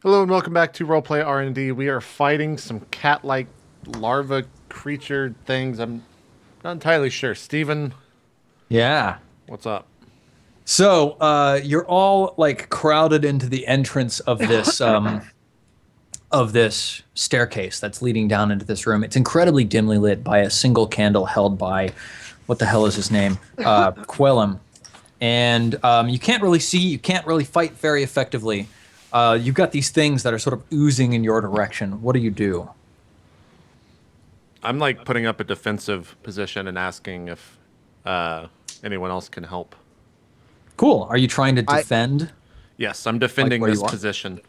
Hello and welcome back to RollPlay R&D. We are fighting some cat-like larva creature things. I'm not entirely sure. Steven, Yeah. what's up? So, you're all like crowded into the entrance of this staircase that's leading down into this room. It's incredibly dimly lit by a single candle held by, what the hell is his name? Quellum. And you can't really see, you can't really fight very effectively. You've got these things that are sort of oozing in your direction. What do you do? I'm like putting up a defensive position and asking if anyone else can help. Cool. Are you trying to I defend? Yes, I'm Like defending where this you are? position.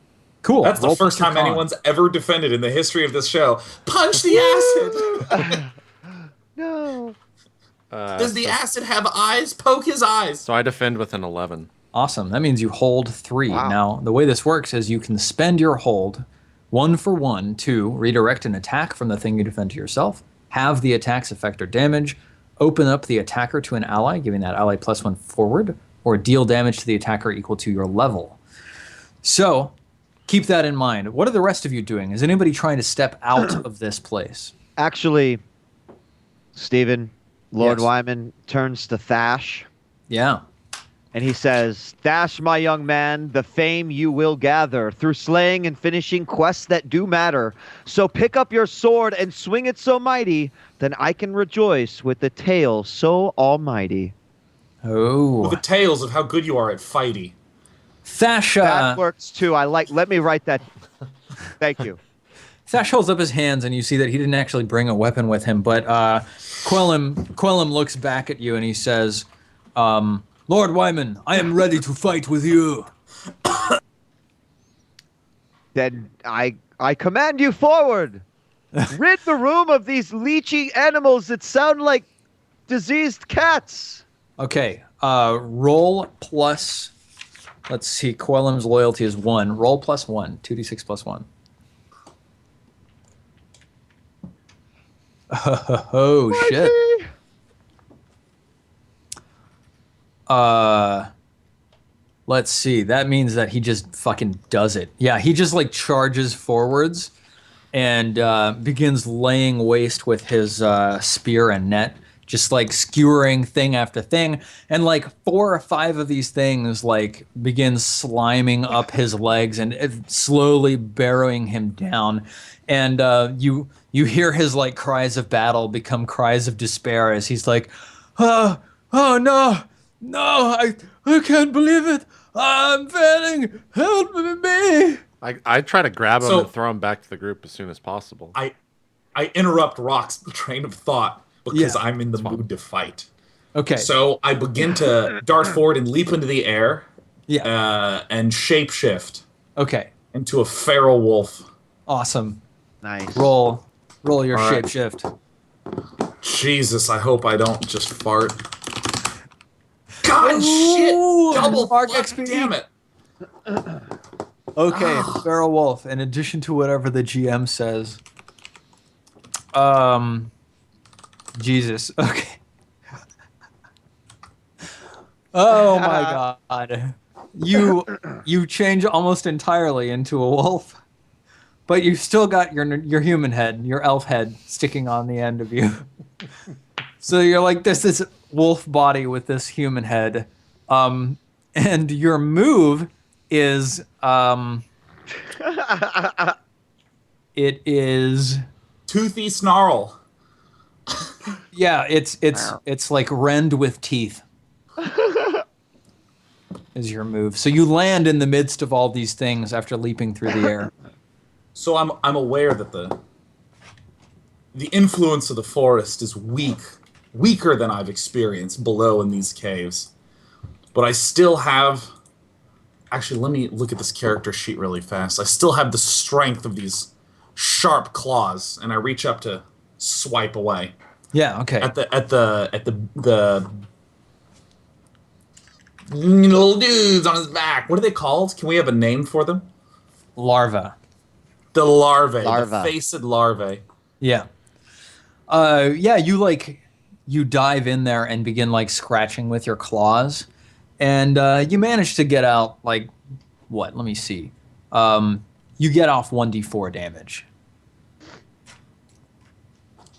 Cool. That's the Roll first plus your time con. anyone's ever defended in the history of this show. Punch the acid! no. Does the So, acid have eyes? Poke his eyes. so I defend with an 11. Awesome. That means you hold 3. Wow. Now, the way this works is you can spend your hold 1 for 1 to redirect an attack from the thing you defend to yourself, have the attack's effect or damage, open up the attacker to an ally, giving that ally +1 forward, or deal damage to the attacker equal to your level. So, keep that in mind. What are the rest of you doing? Is anybody trying to step out of this place? Actually, Stephen, Lord Yes. Wyman turns to Thash Yeah. and he says, Thash, my young man, the fame you will gather through slaying and finishing quests that do matter. So pick up your sword and swing it so mighty, then I can rejoice with the tale so almighty. With the Oh. tales of how good you are at fighty. Thasha. That works too. Let me write that. Thank you. Thash holds up his hands, and you see that he didn't actually bring a weapon with him. But Quellum looks back at you, and he says, "Lord Wyman, I am ready to fight with you." Then I command you forward. Rid the room of these leechy animals that sound like diseased cats. Okay. Roll plus. Let's see. Quellum's loyalty is 1. Roll +1. 2d6 +1. Oh shit. Let's see. That means that he just fucking does it. Yeah, he just like charges forwards and begins laying waste with his spear and net, just like skewering thing after thing. And like 4 or 5 of these things like begin sliming up his legs and slowly burrowing him down. And you hear his like cries of battle become cries of despair as he's like, oh, oh no, no, I can't believe it. I'm failing. Help me. I try to grab him So- and throw him back to the group as soon as possible. I interrupt Rock's train of thought because Yeah, I'm in the mood to fight. Okay. So I begin to dart forward and leap into the air Yeah. and shapeshift Okay. into a feral wolf. Awesome. Nice. Roll your All right. shapeshift. Jesus, I hope I don't just fart. God, shit! Ooh, Double mark fuck, XP. damn it. Okay, feral wolf. In addition to whatever the GM says. Jesus. Okay. Oh my god. You change almost entirely into a wolf, but you still got your human head, your elf head sticking on the end of you. So you're like this wolf body with this human head. And your move is it is Toothy snarl. yeah, it's like rend with teeth. Is your move. So you land in the midst of all these things after leaping through the air. So I'm aware that the influence of the forest is weaker than I've experienced below in these caves. But I still have. Actually, let me look at this character sheet really fast. I still have the strength of these sharp claws, and I reach up to swipe away Yeah, okay. at the little dudes on his back. What are they called? Can we have a name for them? Larva. The larvae, Larva. the faced larvae. Yeah. Yeah, you dive in there and begin like scratching with your claws. And you manage to get out like what? Let me see. you get off 1d4 damage.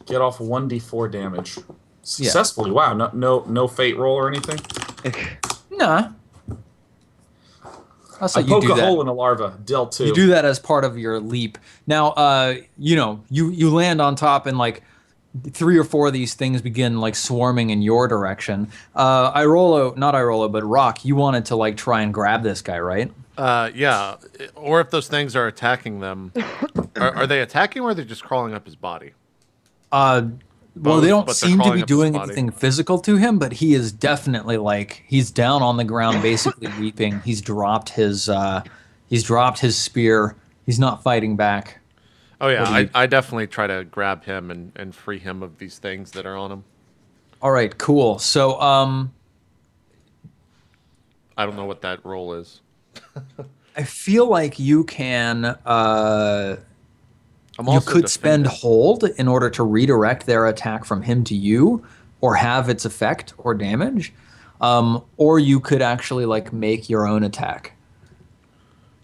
Get off 1d4 damage. Successfully. Wow. No fate roll or anything? Nah. I'll say I you poke do a that. hole in a larva. Del 2. You do that as part of your leap. Now, you land on top, and like 3 or 4 of these things begin like swarming in your direction. Not Iolo, but Rock, you wanted to like try and grab this guy, right? Yeah. Or if those things are attacking them, are they attacking or are they just crawling up his body? Well, they don't but they're seem to crawling be up his doing body. anything physical to him, but he is definitely like he's down on the ground, basically weeping. He's dropped his spear. He's not fighting back. Oh yeah, What do you- I definitely try to grab him and free him of these things that are on him. All right, cool. So, I don't know what that roll is. I feel like you can. I'm You also could spend defending. hold in order to redirect their attack from him to you, or have its effect or damage, or you could actually like make your own attack.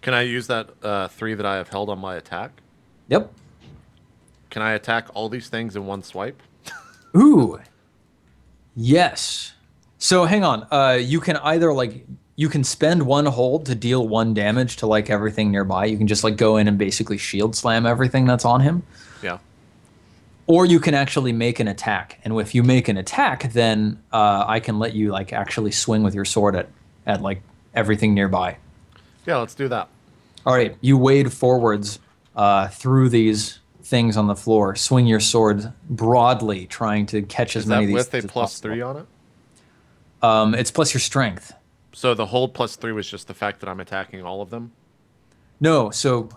Can I use that 3 that I have held on my attack? Yep. Can I attack all these things in one swipe? Ooh. Yes. So hang on. You can either like you can spend 1 hold to deal 1 damage to like everything nearby. You can just like go in and basically shield slam everything that's on him. Yeah. Or you can actually make an attack. And if you make an attack, then I can let you like actually swing with your sword at like everything nearby. Yeah, let's do that. All right, you wade forwards through these things on the floor, swing your sword broadly, trying to catch as Is many that of these with things a as plus possible. 3 on it? It's plus your strength. So the hold plus 3 was just the fact that I'm attacking all of them? No, so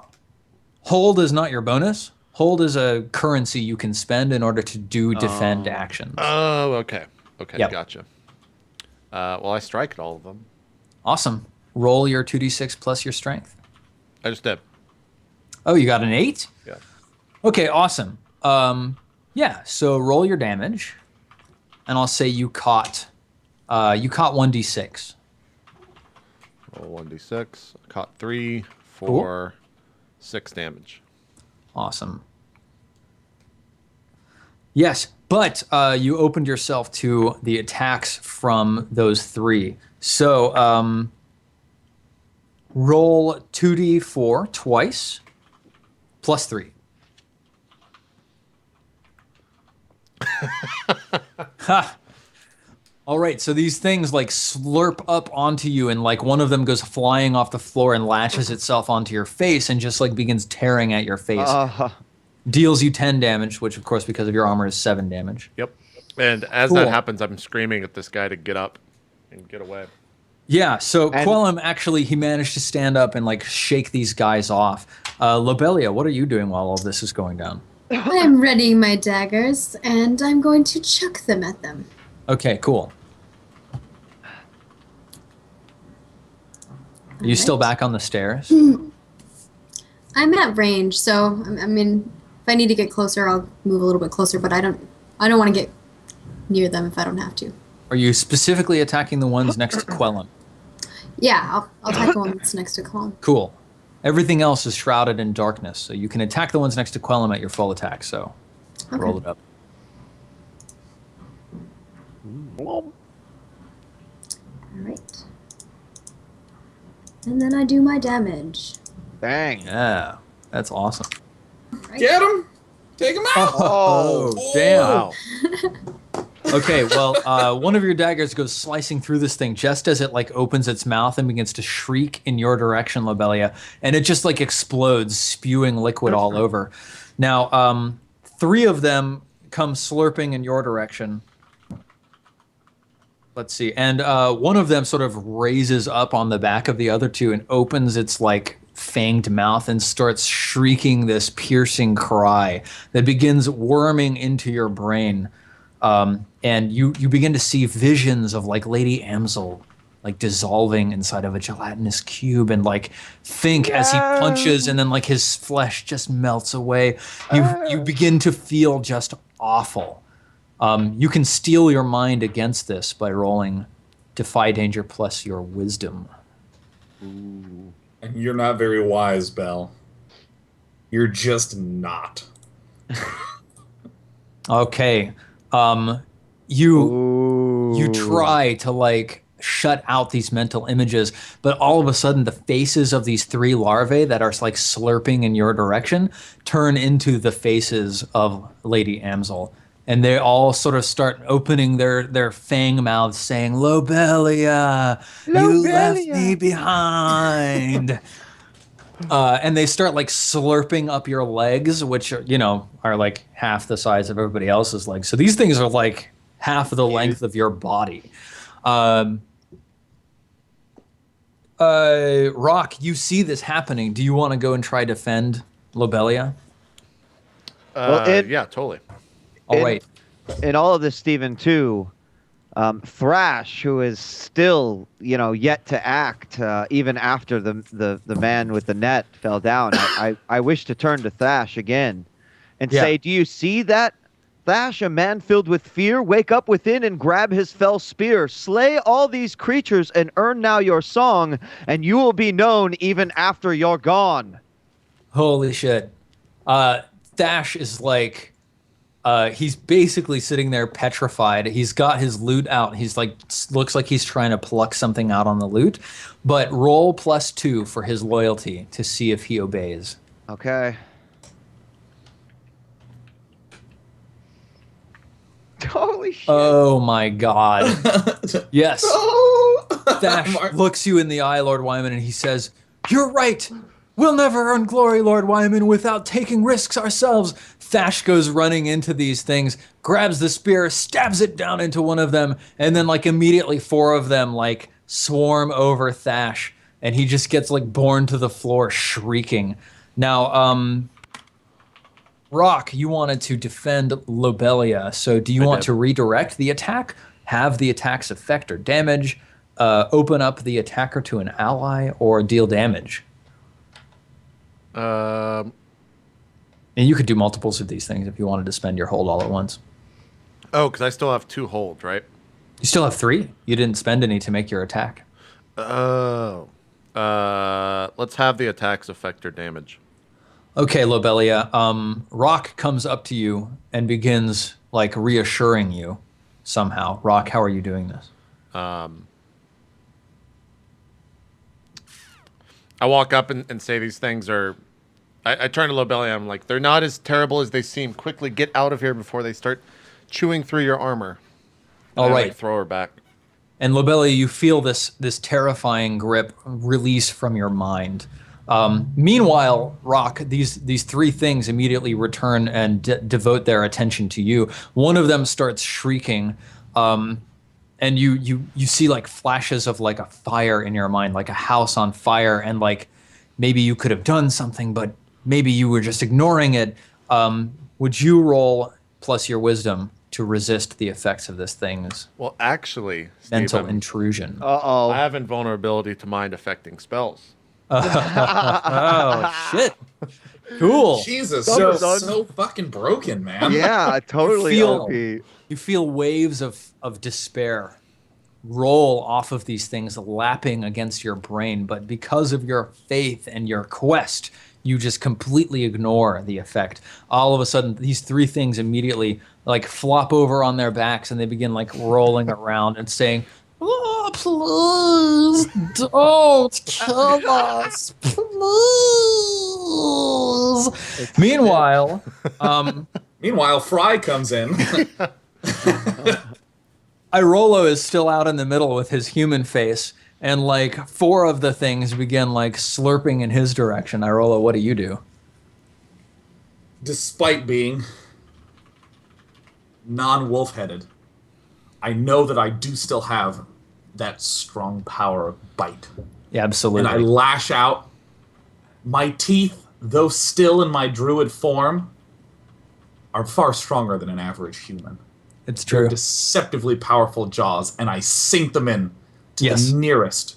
hold is not your bonus. Hold is a currency you can spend in order to do defend actions. Oh, okay. Okay, Yep. gotcha. Well, I strike at all of them. Awesome. Roll your 2d6 plus your strength. I just did. Oh, you got an 8? Yeah. Okay, awesome. Yeah, so roll your damage, and I'll say you caught 1d6. Roll 1d6. I caught 3 for 6 damage. Awesome. Yes, but you opened yourself to the attacks from those 3. So roll 2d4 twice, plus 3. Ha! All right, so these things like slurp up onto you, and like one of them goes flying off the floor and latches itself onto your face and just like begins tearing at your face. Deals you 10 damage, which of course because of your armor is 7 damage. Yep. And as that happens, I'm screaming at this guy to get up and get away. Yeah, so Quellum actually, he managed to stand up and like shake these guys off. Lobelia, what are you doing while all this is going down? I'm readying my daggers, and I'm going to chuck them at them. Okay, cool. Are you still back on the stairs? I'm at range, so I mean, if I need to get closer, I'll move a little bit closer. But I don't want to get near them if I don't have to. Are you specifically attacking the ones next to Quellum? Yeah, I'll attack the one that's next to Colin. Cool. Everything else is shrouded in darkness, so you can attack the ones next to Quellum at your full attack. So roll it up. All right. And then I do my damage. Dang. Yeah, that's awesome. Right. Get him! Take him out! Oh, damn. Wow. Okay, well, one of your daggers goes slicing through this thing just as it like opens its mouth and begins to shriek in your direction, Lobelia, and it just like explodes, spewing liquid all over. Now, 3 of them come slurping in your direction. Let's see, and one of them sort of raises up on the back of the other 2 and opens its like fanged mouth and starts shrieking this piercing cry that begins worming into your brain. And you begin to see visions of like Lady Amsel like dissolving inside of a gelatinous cube, and like think as he punches and then like his flesh just melts away. You begin to feel just awful. You can steel your mind against this by rolling Defy Danger plus your wisdom. And you're not very wise, Belle. You're just not. Okay. You Ooh. try to like shut out these mental images, but all of a sudden the faces of these 3 larvae that are like slurping in your direction turn into the faces of Lady Amsel. And they all sort of start opening their fang mouths saying, Lobelia, you left me Lobelia. behind. And they start like slurping up your legs, which are, are like half the size of everybody else's legs. So these things are like half the length of your body. Rock, you see this happening. Do you want to go and try defend Lobelia? Yeah, totally. All right. In all of this, Steven, too, Thrash, who is still, yet to act, even after the man with the net fell down. I wish to turn to Thrash again and say, do you see that? Thrash, a man filled with fear, wake up within and grab his fell spear. Slay all these creatures and earn now your song, and you will be known even after you're gone. Holy shit. Thash is like, he's basically sitting there petrified. He's got his loot out. He's like, looks like he's trying to pluck something out on the loot, but roll +2 for his loyalty to see if he obeys. Okay. Holy shit. Oh my god. Yes. Oh! Thash looks you in the eye, Lord Wyman, and he says, "You're right. We'll never earn glory, Lord Wyman, without taking risks ourselves." Thash goes running into these things, grabs the spear, stabs it down into one of them, and then like immediately 4 of them like swarm over Thash, and he just gets like borne to the floor shrieking. Now, Rock, you wanted to defend Lobelia, so do you want to redirect the attack, have the attack's effect or damage, open up the attacker to an ally, or deal damage? And you could do multiples of these things if you wanted to spend your hold all at once. Oh, because I still have 2 hold, right? You still have 3. You didn't spend any to make your attack. Oh. Let's have the attack's effect or damage. Okay, Lobelia. Rock comes up to you and begins like reassuring you somehow. Rock, how are you doing this? I walk up and say these things are... I turn to Lobelia, I'm like, they're not as terrible as they seem. Quickly get out of here before they start chewing through your armor. And All I, right. like, throw her back. And Lobelia, you feel this terrifying grip release from your mind. Meanwhile, Rock, these 3 things immediately return and devote their attention to you. One of them starts shrieking, and you see like flashes of like a fire in your mind, like a house on fire, and like maybe you could have done something, but maybe you were just ignoring it. Would you roll plus your wisdom to resist the effects of this thing's Well, actually, mental Steve, intrusion? Uh-oh. I have invulnerability to mind-affecting spells. Oh, shit. Cool. Jesus, So- so fucking broken, man. Yeah, totally. Feel- OP. You feel waves of despair roll off of these things, lapping against your brain, but because of your faith and your quest, you just completely ignore the effect. All of a sudden, these 3 things immediately like flop over on their backs, and they begin like rolling around and saying, "Oh, please don't kill us, please." Meanwhile, Meanwhile, Fry comes in. Iolo is still out in the middle with his human face, and like 4 of the things begin like slurping in his direction. Iolo, what do you do? Despite being non-wolf-headed, I know that I do still have that strong power of bite. Yeah, And absolutely. I lash out. My teeth, though still in my druid form, are far stronger than an average human. It's true. Deceptively powerful jaws, and I sink them in to Yes. the nearest,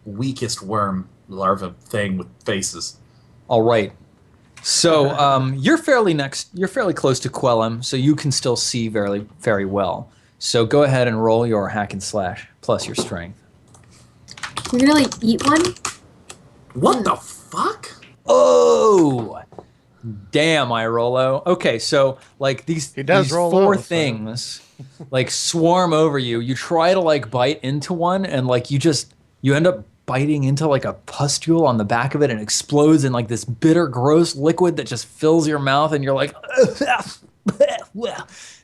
weakest worm larva thing with faces. All right. So you're fairly close to Quellum, so you can still see very, very well. So go ahead and roll your hack and slash plus your strength. You're gonna like eat one? What the fuck? Oh, Damn, Iolo. Okay, so like these does roll four low, so- things like swarm over you. You try to like bite into one, and like you end up biting into like a pustule on the back of it and explodes in like this bitter, gross liquid that just fills your mouth, and you're like,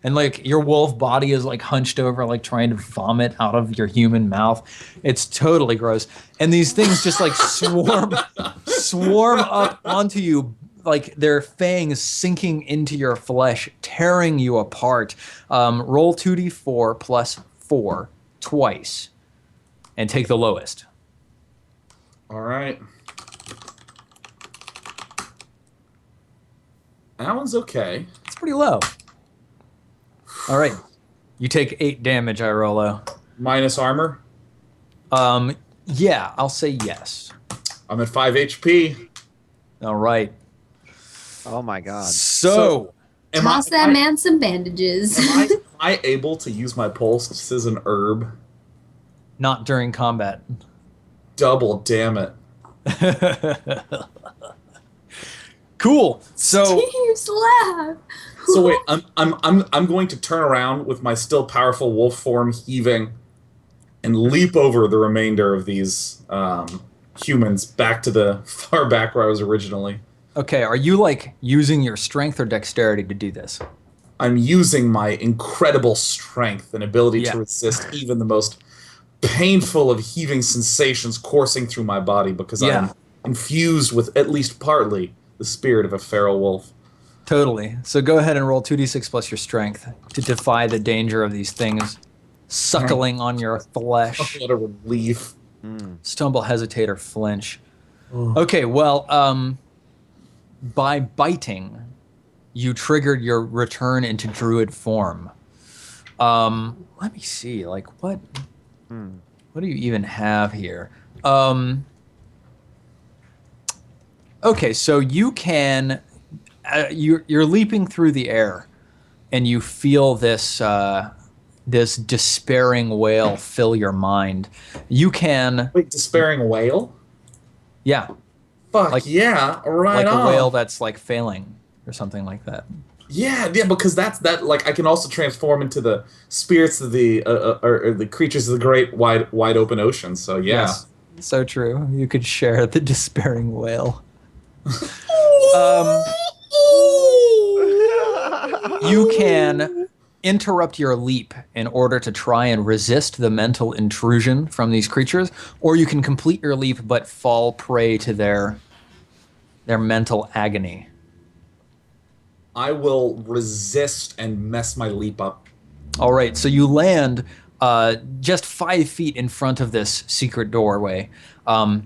and like your wolf body is like hunched over, like trying to vomit out of your human mouth. It's totally gross. And these things just like swarm up onto you, like their fangs sinking into your flesh, tearing you apart. Roll 2d4 plus 4 twice, and take the lowest. All right. That one's okay. It's pretty low. All right, you take 8 damage, Irolo. Minus armor. Yeah, I'll say yes. I'm at 5 HP. All right. Oh my god. So Toss that man some bandages. Am I able to use my pulse just as an herb? not during combat. Double damn it. Cool. So Steve's laugh. So wait, I'm going to turn around with my still powerful wolf form heaving and leap over the remainder of these humans back to the far back where I was originally. okay, are you like using your strength or dexterity to do this? I'm using my incredible strength and ability Yeah. to resist even the most painful of heaving sensations coursing through my body because Yeah. I'm infused with at least partly the spirit of a feral wolf. Totally. So go ahead and roll 2d6 plus your strength to defy the danger of these things suckling on your flesh. What a relief. Stumble, hesitate, or flinch. Okay, well, by biting, you triggered your return into druid form. Let me see, like what do you even have here? Okay, so you can you're leaping through the air, and you feel this this despairing wail fill your mind. You can, Wait, despairing whale? yeah, Fuck Like- yeah, right like on. a whale that's like failing or something like that. Yeah, because that's that. Like, I can also transform into the spirits of the or the creatures of the great wide open ocean. So yeah, Yes, so true. You could share the despairing wail. You can interrupt your leap in order to try and resist the mental intrusion from these creatures, or you can complete your leap but fall prey to their mental agony. I will resist and mess my leap up. All right, so you land just 5 feet in front of this secret doorway, and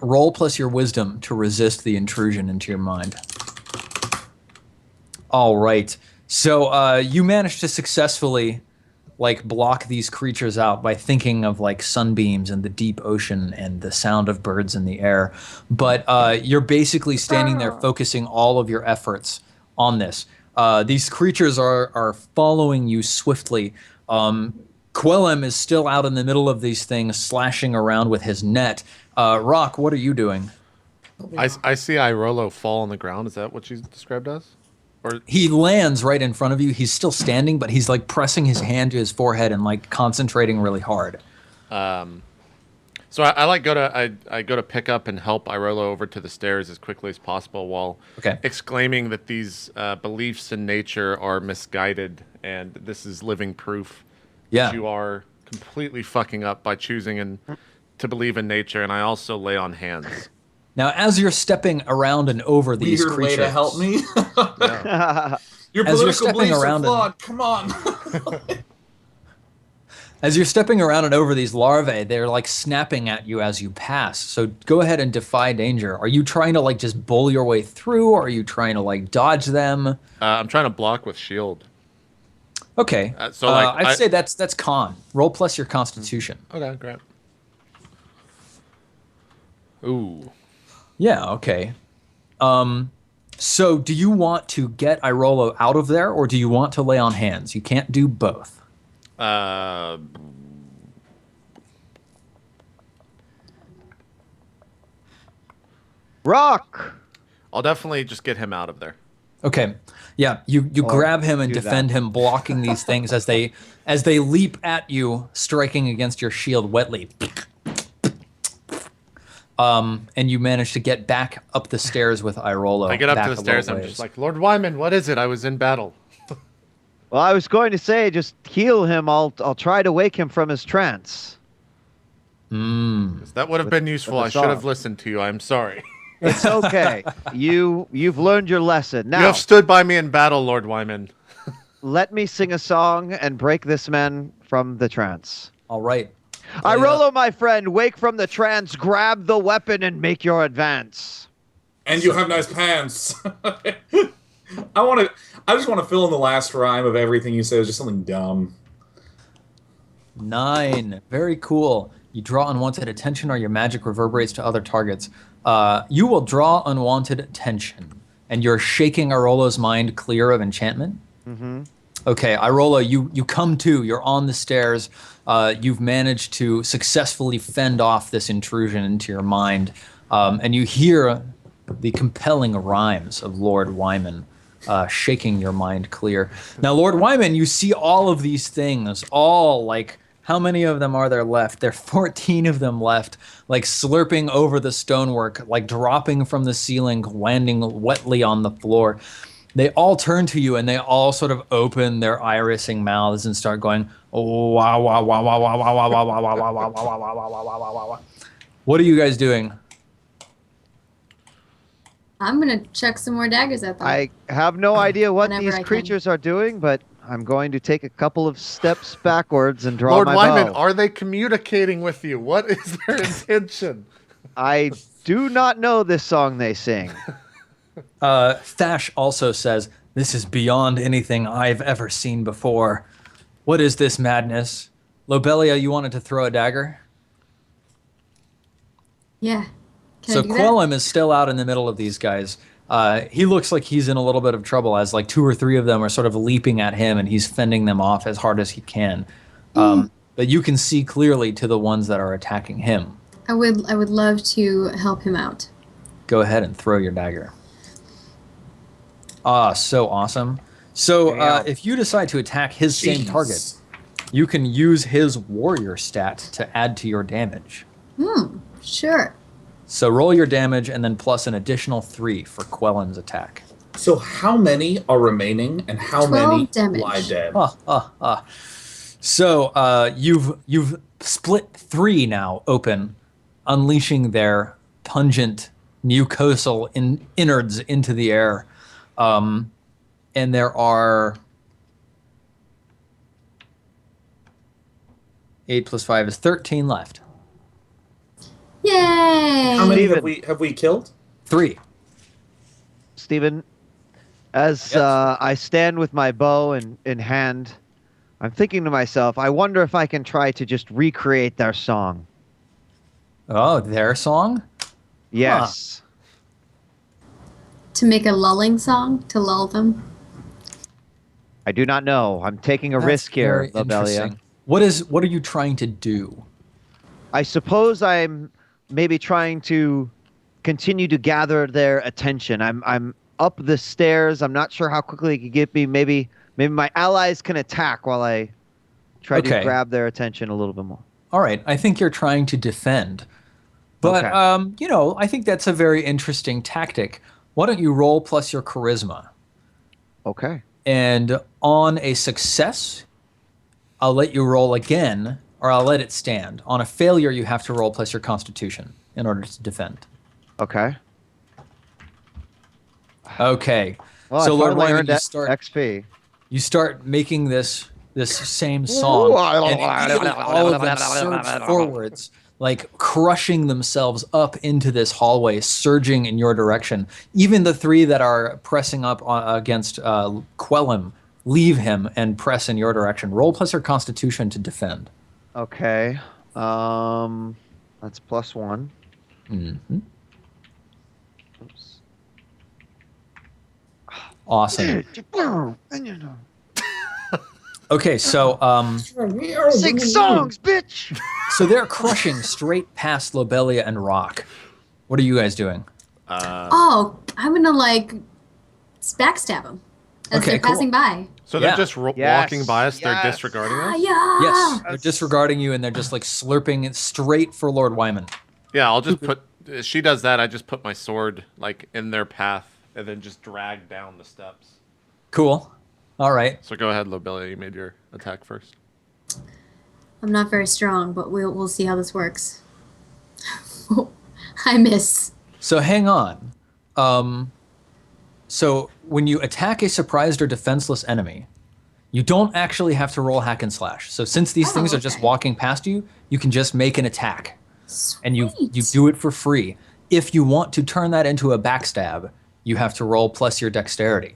roll plus your wisdom to resist the intrusion into your mind. All right, so you managed to successfully like block these creatures out by thinking of like sunbeams and the deep ocean and the sound of birds in the air, but you're basically standing there focusing all of your efforts on this. These creatures are following you swiftly. Quellem is still out in the middle of these things, slashing around with his net. Rock, what are you doing? I see Iolo fall on the ground. Is that what you described as? Or He lands right in front of you. He's still standing, but he's like pressing his hand to his forehead and like concentrating really hard. so I like go to pick up and help Iolo over to the stairs as quickly as possible while Okay. exclaiming that these beliefs in nature are misguided and this is living proof Yeah. that you are completely fucking up by choosing to believe in nature. And I also lay on hands. Now, as you're stepping around and over these Weird creatures, way to help me. Your As you're political stepping beliefs are around and- flawed. Come on. as you're stepping around and over these larvae, they're like snapping at you as you pass. So go ahead and defy danger. Are you trying to like just bull your way through, or are you trying to like dodge them? I'm trying to block with shield. Okay. So, like, I'd say that's con. Roll plus your constitution. Okay, great. Ooh. Yeah, okay. So do you want to get Iolo out of there, or do you want to lay on hands? You can't do both. Rock! I'll definitely just get him out of there. Okay. Yeah, you grab him and do defend him, blocking these things as they leap at you, striking against your shield wetly. And you manage to get back up the stairs with Iolo. I get up back to the a stairs. little I'm ways. just like, Lord Wyman, what is it? I was in battle. Well, I was going to say, just heal him. I'll try to wake him from his trance. That would have been useful. with I a should have song. listened to you. I'm sorry. It's okay. You've learned your lesson. You Now, have stood by me in battle, Lord Wyman. let me sing a song and break this man from the trance. All right. Iolo, my friend, wake from the trance, grab the weapon, and make your advance. And you have nice pants. I just want to fill in the last rhyme of everything you say was just something dumb. 9. Very cool. You draw unwanted attention or your magic reverberates to other targets. You will draw unwanted attention. And you're shaking Irolo's mind clear of enchantment? Mm-hmm. Okay, Iolo, you come to. You're on the stairs. You've managed to successfully fend off this intrusion into your mind. And you hear the compelling rhymes of Lord Wyman. Shaking your mind clear. Now, Lord Wyman, you see all of these things, all like, how many of them are there left? There are 14 of them left, like slurping over the stonework, like dropping from the ceiling, landing wetly on the floor. They all turn to you and they all sort of open their irising mouths and start going, oh, wow, wow, wow, wow, wow, wow, wow, wow, wow, wow, wow, wow, wow, wow, wow, wow, wow, wow, wow. What are you guys doing? I'm gonna chuck some more daggers at them. I have no idea what Whenever these I can. creatures are doing, but I'm going to take a couple of steps backwards and draw Lord my Wyman, bow. are they communicating with you? What is their intention? I do not know this song they sing. Thash also says, this is beyond anything I've ever seen before. What is this madness? Lobelia, you wanted to throw a dagger? Yeah. Can So I do that? Quellum is still out in the middle of these guys. He looks like he's in a little bit of trouble as like 2 or 3 of them are sort of leaping at him and he's fending them off as hard as he can. But you can see clearly to the ones that are attacking him. I would love to help him out. Go ahead and throw your dagger. Ah, so awesome. So Yeah. if you decide to attack his same Jeez. target, you can use his warrior stat to add to your damage. Sure. So roll your damage and then plus an additional 3 for Quellum's attack. So how many are remaining, and how 12 many damage. lie dead? So you've split 3 now open, unleashing their pungent mucosal innards into the air. And there are 8 plus 5 is 13 left. Yay! How many Steven. have we killed? 3. Stephen, as Yes. I stand with my bow in hand, I'm thinking to myself, I wonder if I can try to just recreate their song. Oh, their song? Yes. To make a lulling song to lull them. I do not know. I'm taking a That's risk here, very Lobelia. interesting. What are you trying to do? I suppose I'm maybe trying to continue to gather their attention. I'm up the stairs. I'm not sure how quickly it could get me. Maybe my allies can attack while I try to Okay. grab their attention a little bit more. All right, I think you're trying to defend. But, Okay. I think that's a very interesting tactic. Why don't you roll plus your charisma? Okay. And on a success, I'll let you roll again, or I'll let it stand. On a failure, you have to roll plus your constitution in order to defend. Okay. Okay. Well, So, I Lord finally Wyman, earned you that start making this same song, and immediately all of them surge forwards, like crushing themselves up into this hallway, surging in your direction. Even the 3 that are pressing up against Quellum leave him and press in your direction. Roll plus your constitution to defend. Okay. That's +1. Mm-hmm. Awesome. Okay, so Sing songs, bitch! so they're crushing straight past Lobelia and Rock. What are you guys doing? Oh, I'm gonna like backstab them as Okay, they're cool. passing by. So Yeah. they're just Yes, walking by us. They're yes. disregarding Ah, us. yeah. Yes, they're disregarding you, and they're just like slurping it straight for Lord Wyman. Yeah, I'll just put. She does that. I just put my sword like in their path and then just drag down the steps. Cool. All right. So go ahead, Lobelia. You made your attack first. I'm not very strong, but we'll see how this works. I miss. So hang on. So when you attack a surprised or defenseless enemy, you don't actually have to roll hack and slash. So since these things are just okay. walking past you, you can just make an attack. And you Sweet. do it for free. If you want to turn that into a backstab, you have to roll plus your dexterity.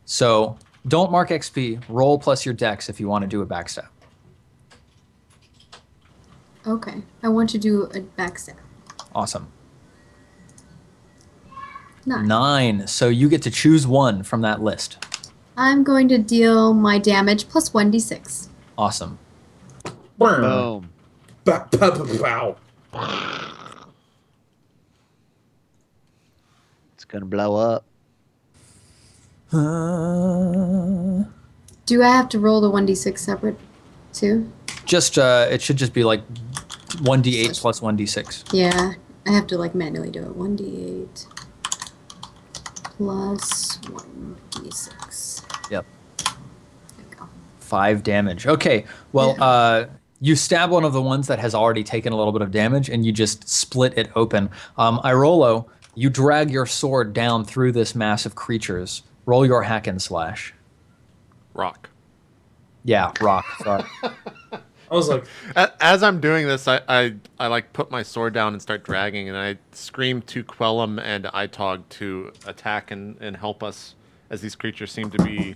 So don't mark XP, roll plus your dex if you want to do a backstab. Okay, I want to do a backstab. Awesome. 9. 9. So you get to choose one from that list. I'm going to deal my damage plus 1d6. Awesome. Boom. Bow. It's gonna blow up. Do I have to roll the 1d6 separate too? Just it should just be like 1d8 plus 1d6. Yeah, I have to like manually do it. 1d8 plus 1d6. Yep. There we go. 5 damage. Okay. Well, you stab one of the ones that has already taken a little bit of damage, and you just split it open. Iolo, you drag your sword down through this mass of creatures. Roll your hack and slash. Rock. Yeah, rock. Sorry. I was like, As I'm doing this, I like put my sword down and start dragging, and I scream to Quellum and Itog to attack and help us, as these creatures seem to be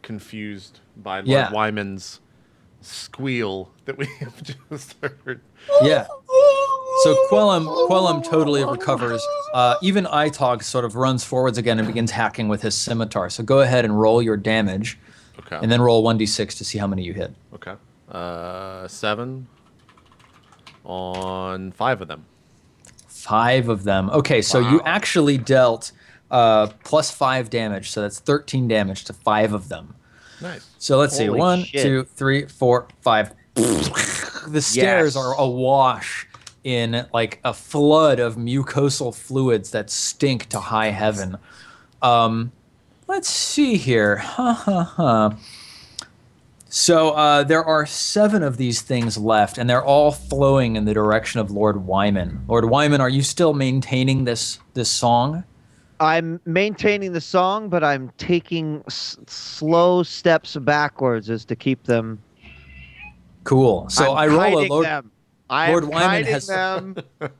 confused by Lord Yeah. Wyman's squeal that we have just heard. Yeah. So Quellum totally recovers. Even Itog sort of runs forwards again and begins hacking with his scimitar. So go ahead and roll your damage, Okay. and then roll 1d6 to see how many you hit. Okay. 7 on 5 of them. 5 of them. Okay, so you Wow. actually dealt plus 5 damage, so that's 13 damage to 5 of them. Nice. So let's see. Holy 1, shit. 2, 3, 4, 5. The stairs Yes. are awash in like a flood of mucosal fluids that stink to high heaven. Let's see here. So there are 7 of these things left, and they're all flowing in the direction of Lord Wyman. Lord Wyman, are you still maintaining this song? I'm maintaining the song, but I'm taking slow steps backwards as to keep them. Cool. So I'm Iolo, kiting Lord, them. I'm Lord Wyman kiting has- them.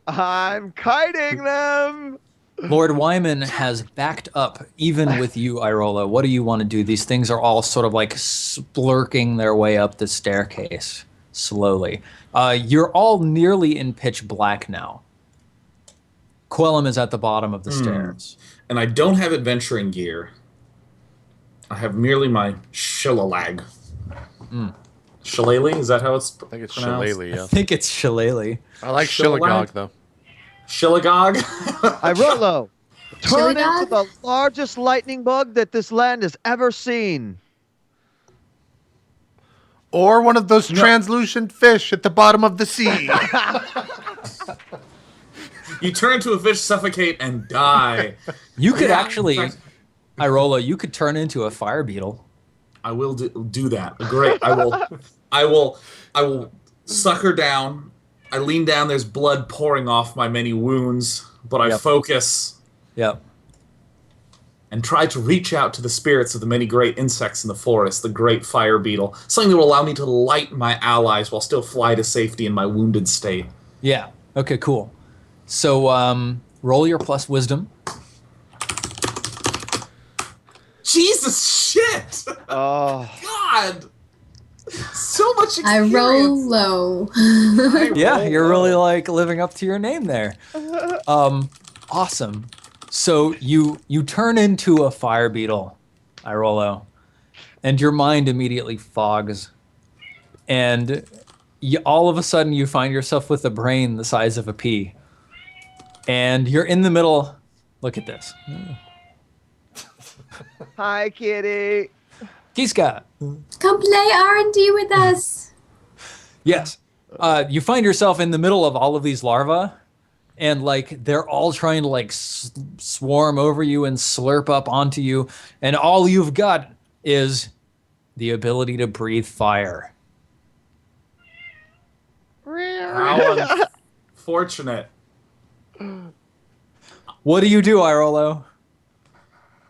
I'm kiting them. Lord Wyman has backed up even with you, Irola. What do you want to do? These things are all sort of like splurking their way up the staircase slowly. You're all nearly in pitch black now. Quellum is at the bottom of the stairs. and I don't have adventuring gear. I have merely my shillalag. Shillelagh? Is that how it's I think it's pronounced? Shillelagh, I yeah. think it's Shillelagh. I like Shillelagh? Shillagog, though. Shillagog? Irolo, turn Chili into dog? the largest lightning bug that this land has ever seen. Or one of those translucent fish at the bottom of the sea. You turn into a fish, suffocate, and die. You could Yeah, actually, in fact- Irola, you could turn into a fire beetle. I will do that. Great. I will suck her down. I lean down. There's blood pouring off my many wounds, but I Yep. focus Yep. and try to reach out to the spirits of the many great insects in the forest, the great fire beetle, something that will allow me to light my allies while still fly to safety in my wounded state. Yeah. Okay, cool. So roll your plus wisdom. Jesus shit! Oh, God! So much I experience. roll low. Yeah, you're really like living up to your name there. Awesome. So you turn into a fire beetle, Irolo, and your mind immediately fogs, and all of a sudden you find yourself with a brain the size of a pea, and you're in the middle Look at this. Hi, kitty. Kiska. Come play R&D with us. Yes. You find yourself in the middle of all of these larvae, and like they're all trying to like swarm over you and slurp up onto you, and all you've got is the ability to breathe fire. How unfortunate. What do you do, Iolo?